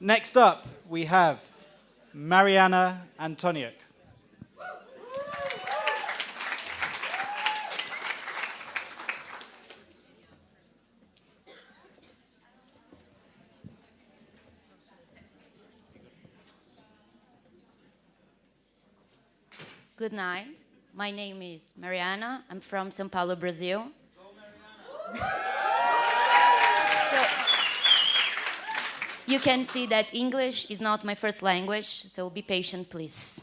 Next up, we have Mariana Antoniuk. Good night. My name is Mariana. I'm from São Paulo, Brazil. So you can see that English is not my first language, so be patient, please.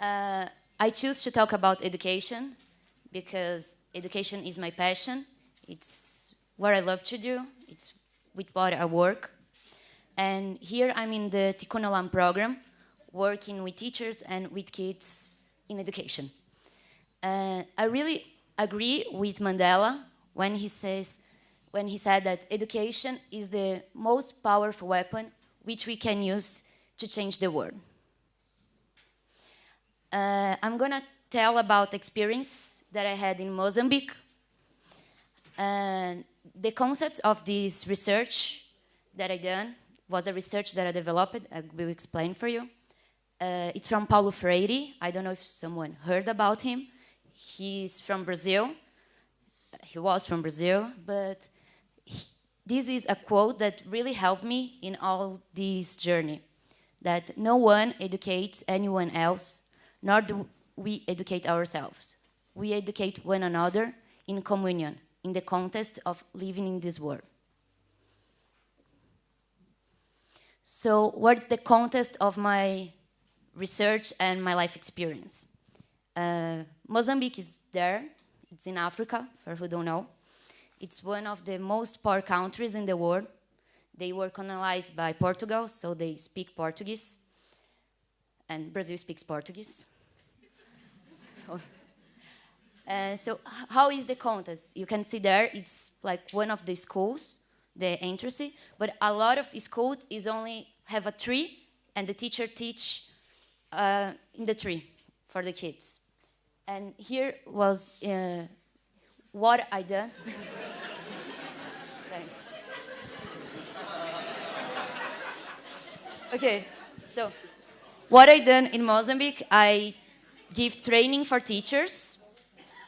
I choose to talk about education because education is my passion. It's what I love to do. It's with what I work. And here I'm in the Tikunolam program, working with teachers and with kids in education. I really agree with Mandela when he said that education is the most powerful weapon which we can use to change the world. I'm gonna tell about experience that I had in Mozambique. The concept of this research that I done was a research that I developed. I will explain for you. It's from Paulo Freire. I don't know if someone heard about him. He's from Brazil. He was from Brazil, but this is a quote that really helped me in all this journey, that no one educates anyone else, nor do we educate ourselves. We educate one another in communion, in the context of living in this world. So what's the context of my research and my life experience? Mozambique is there. It's in Africa, for who don't know. It's one of the most poor countries in the world. They were colonized by Portugal, so they speak Portuguese. And Brazil speaks Portuguese. So how is the context? You can see there, it's like one of the schools, the entrance, but a lot of schools is only have a tree, and the teacher teach in the tree for the kids. And here was what I done. Okay, so what I done in Mozambique, I give training for teachers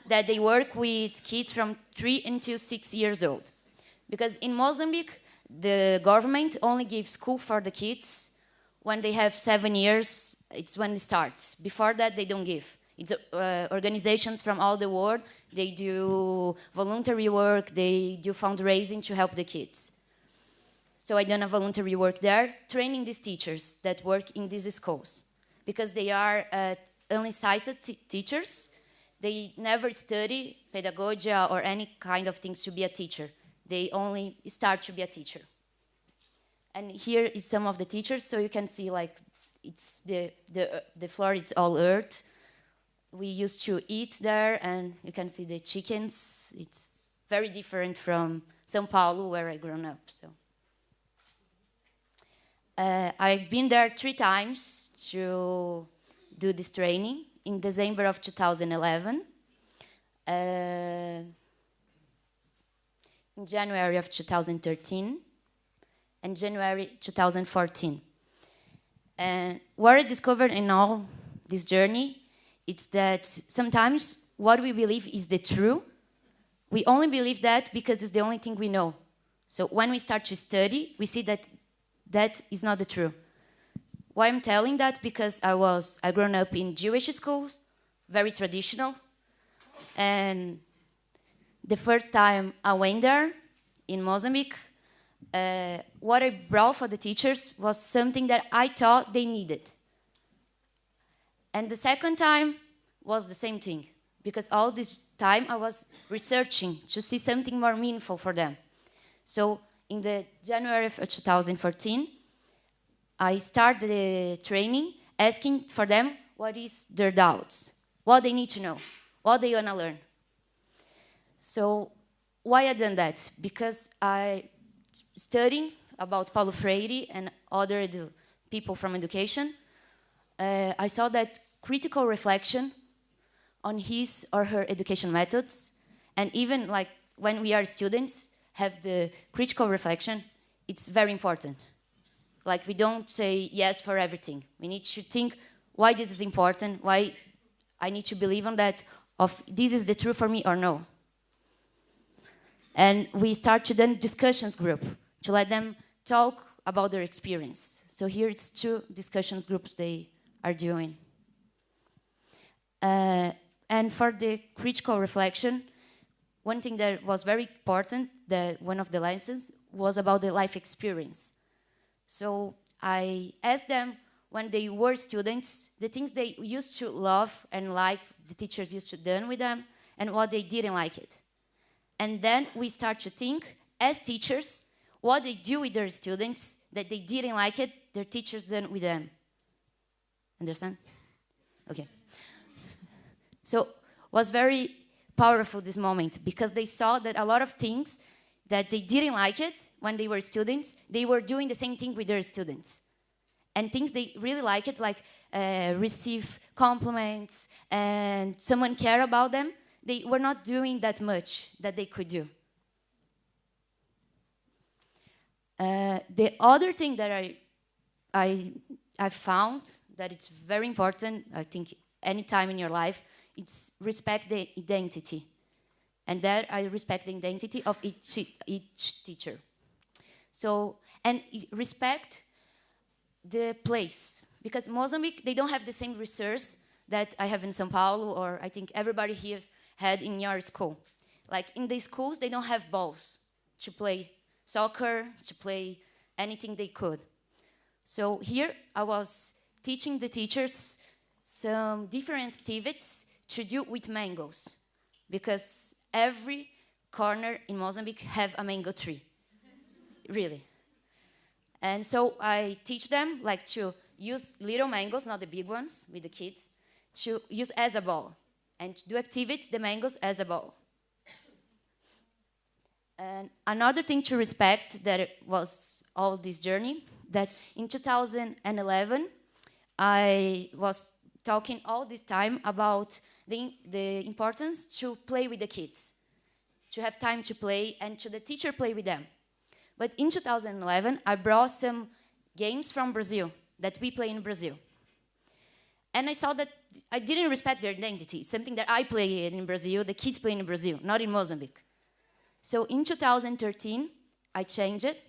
that they work with kids from 3 until 6 years old. Because in Mozambique, the government only gives school for the kids when they have 7 years. It's when it starts. Before that, they don't give. It's organizations from all the world. They do voluntary work. They do fundraising to help the kids. So I done a voluntary work there, training these teachers that work in these schools. Because they are unlicensed teachers. They never study pedagogy or any kind of things to be a teacher. They only start to be a teacher. And here is some of the teachers, so you can see like it's the floor, it's all earth. We used to eat there, and you can see the chickens. It's very different from São Paulo, where I grew up. So I've been there 3 times to do this training. In December of 2011, in January of 2013, and January 2014. And what I discovered in all this journey, it's that sometimes what we believe is the true. We only believe that because it's the only thing we know. So when we start to study, we see that that is not the true. Why I'm telling that? Because I grew up in Jewish schools, very traditional. And the first time I went there in Mozambique, what I brought for the teachers was something that I thought they needed. And the second time was the same thing, because all this time I was researching to see something more meaningful for them. So in the January of 2014, I started the training asking for them what is their doubts, what they need to know, what they want to learn. So why I done that? Because I studying about Paulo Freire and other people from education, I saw that critical reflection on his or her education methods, and even like when we are students, have the critical reflection, it's very important. Like, we don't say yes for everything. We need to think why this is important, why I need to believe on that, of this is the truth for me or no. And we start to then discussions group to let them talk about their experience. So here it's 2 discussions groups they are doing. And for the critical reflection, one thing that was very important, that one of the lessons, was about the life experience. So I asked them, when they were students, the things they used to love and like, the teachers used to do with them, and what they didn't like it. And then we start to think, as teachers, what they do with their students, that they didn't like it, their teachers done with them. Understand? Okay. So it was very powerful, this moment, because they saw that a lot of things that they didn't like it when they were students, they were doing the same thing with their students. And things they really like it, like receive compliments and someone care about them, they were not doing that much that they could do. The other thing that I found that it's very important, I think, any time in your life, it's respect the identity. And that I respect the identity of each teacher. So, and respect the place. Because Mozambique, they don't have the same research that I have in São Paulo, or I think everybody here had in your school. Like, in the schools, they don't have balls to play soccer, to play anything they could. So here, I was teaching the teachers some different activities to do with mangoes. Because every corner in Mozambique have a mango tree. Really. And so I teach them, like, to use little mangoes, not the big ones, with the kids, to use as a ball. And to do activities, the mangoes as a ball. And another thing to respect that it was all this journey, that in 2011, I was talking all this time about the importance to play with the kids, to have time to play, and to the teacher play with them. But in 2011, I brought some games from Brazil that we play in Brazil. And I saw that I didn't respect their identity, something that I play in Brazil, the kids play in Brazil, not in Mozambique. So in 2013, I changed it,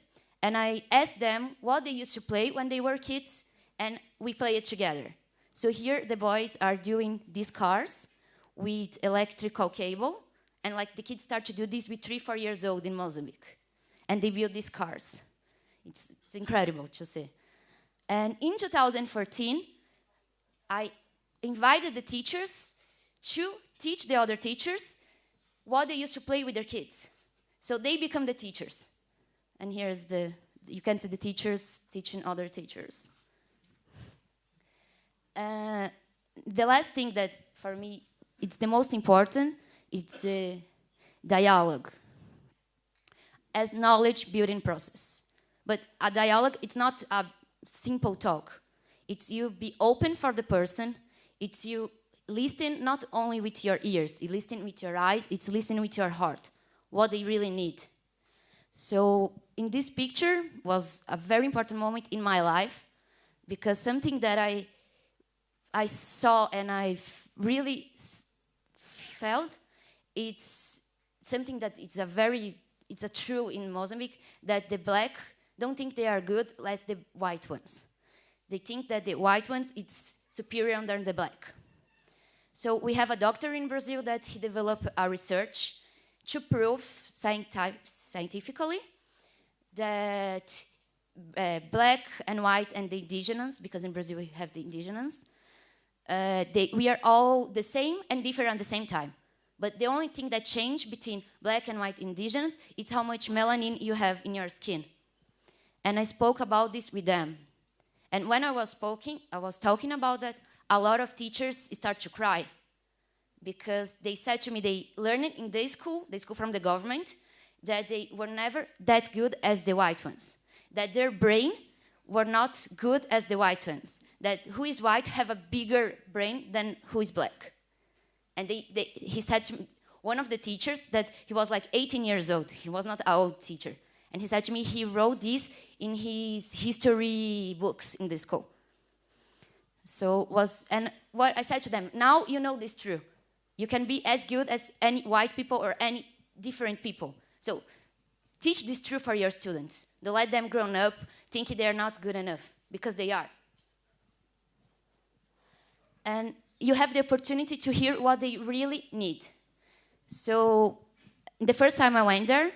and I asked them what they used to play when they were kids, and we play it together. So here the boys are doing these cars with electrical cable, and like the kids start to do this with 3, 4 years old in Mozambique. And they build these cars. It's incredible to see. And in 2014, I invited the teachers to teach the other teachers what they used to play with their kids. So they become the teachers. And here's you can see the teachers teaching other teachers. The last thing that, for me, it's the most important, it's the dialogue as knowledge building process. But a dialogue, it's not a simple talk. It's you be open for the person. It's you listen not only with your ears, you listen with your eyes, it's listening with your heart, what they really need. So in this picture was a very important moment in my life, because something that I saw and I really felt, it's something that it's a true in Mozambique, that the black don't think they are good as the white ones. They think that the white ones, it's superior than the black. So we have a doctor in Brazil that he developed a research to prove scientifically that black and white and the indigenous, because in Brazil we have the indigenous, we are all the same and different at the same time. But the only thing that changed between black and white indigenous is how much melanin you have in your skin. And I spoke about this with them. And when I was talking about that, a lot of teachers start to cry, because they said to me they learned in the school from the government, that they were never that good as the white ones, that their brain were not good as the white ones, that who is white have a bigger brain than who is black. And he said to me, one of the teachers, that he was like 18 years old, he was not an old teacher, And he said to me he wrote this in his history books in the school. And what I said to them, now you know this truth. You can be as good as any white people or any different people. So teach this truth for your students. Don't let them grow up thinking they're not good enough, because they are. And you have the opportunity to hear what they really need. So the first time I went there,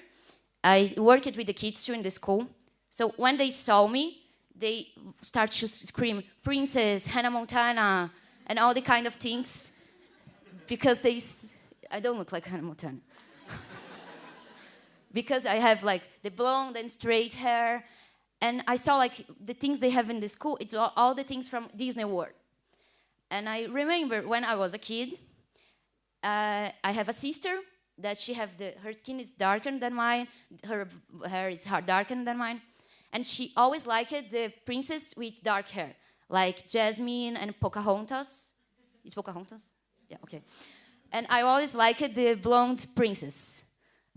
I worked with the kids too in the school. So when they saw me, they start to scream, "Princess, Hannah Montana," and all the kind of things, because I don't look like Hannah Montana. Because I have like the blonde and straight hair, and I saw like the things they have in the school, it's all the things from Disney World. And I remember when I was a kid, I have a sister that her skin is darker than mine, her hair is darker than mine, and she always liked the princess with dark hair, like Jasmine and Pocahontas. Is Pocahontas? Yeah, okay. And I always liked the blonde princess,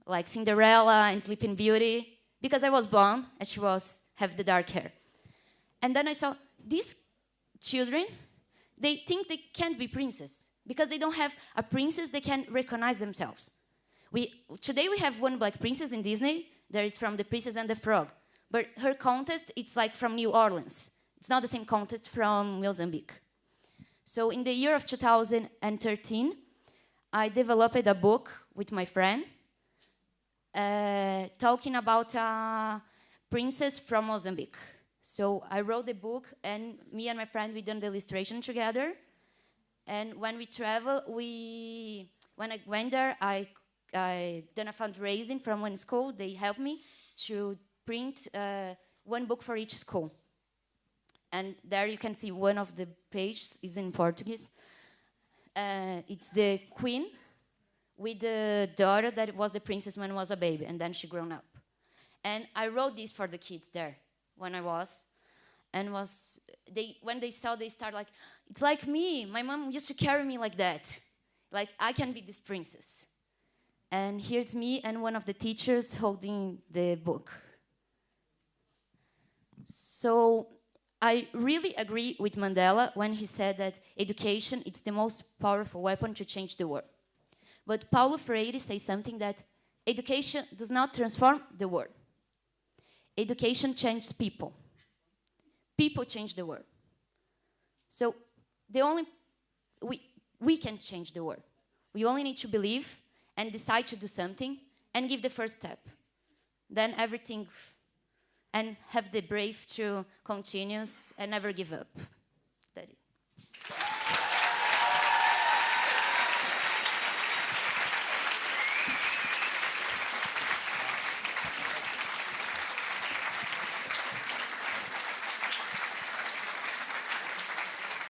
like Cinderella and Sleeping Beauty, because I was blonde and she have the dark hair. And then I saw these children, they think they can't be princess because they don't have a princess they can recognize themselves. Today we have one black princess in Disney. There is from The Princess and the Frog. But her contest, it's like from New Orleans. It's not the same contest from Mozambique. So in the year of 2013, I developed a book with my friend talking about a princess from Mozambique. So I wrote the book, and me and my friend, we done the illustration together. And when we travel, when I went there, I done a fundraising from one school. They helped me to print one book for each school. And there you can see one of the pages is in Portuguese. It's the queen with the daughter that was the princess when I was a baby, and then she grown up. And I wrote this for the kids there when I was. And when they saw, they start like, it's like me. My mom used to carry me like that. Like, I can be this princess. And here's me and one of the teachers holding the book. So I really agree with Mandela when he said that education is the most powerful weapon to change the world. But Paulo Freire says something that education does not transform the world. Education changes people. People change the world. So we can change the world. We only need to believe and decide to do something and give the first step. Then everything, and have the brave to continue and never give up.